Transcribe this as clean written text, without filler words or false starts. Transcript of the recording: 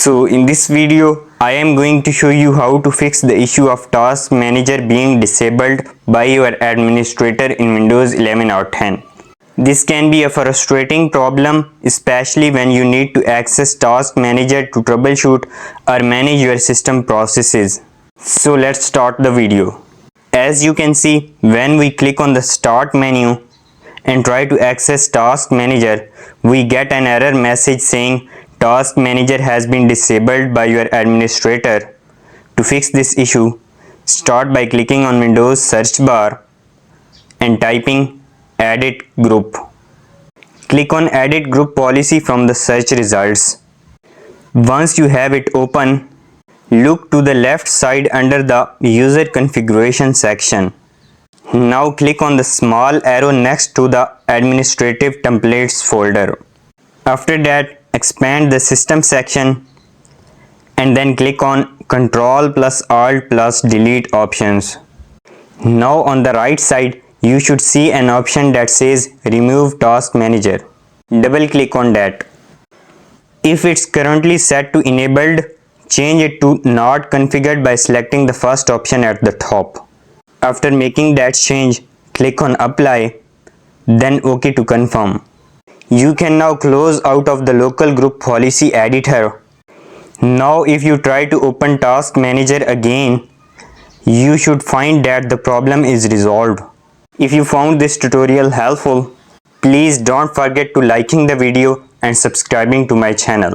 So in this video, I am going to show you how to fix the issue of Task Manager being disabled by your administrator in Windows 11 or 10. This can be a frustrating problem, especially when you need to access Task Manager to troubleshoot or manage your system processes. So let's start the video. As you can see, when we click on the Start menu and try to access Task Manager, we get an error message saying Task Manager has been disabled by your administrator. To fix this issue, start by clicking on Windows search bar and typing Edit Group. Click on Edit Group Policy from the search results. Once you have it open, look to the left side under the User Configuration section. Now click on the small arrow next to the Administrative Templates folder. After that, expand the System section and then click on Ctrl plus Alt plus Delete options. Now on the right side, you should see an option that says Remove Task Manager. Double click on that. If it's currently set to enabled, change it to not configured by selecting the first option at the top. After making that change, click on Apply, then OK to confirm. You can now close out of the local group policy editor. Now if you try to open Task Manager again, you should find that the problem is resolved. If you found this tutorial helpful, please don't forget to liking the video and subscribing to my channel.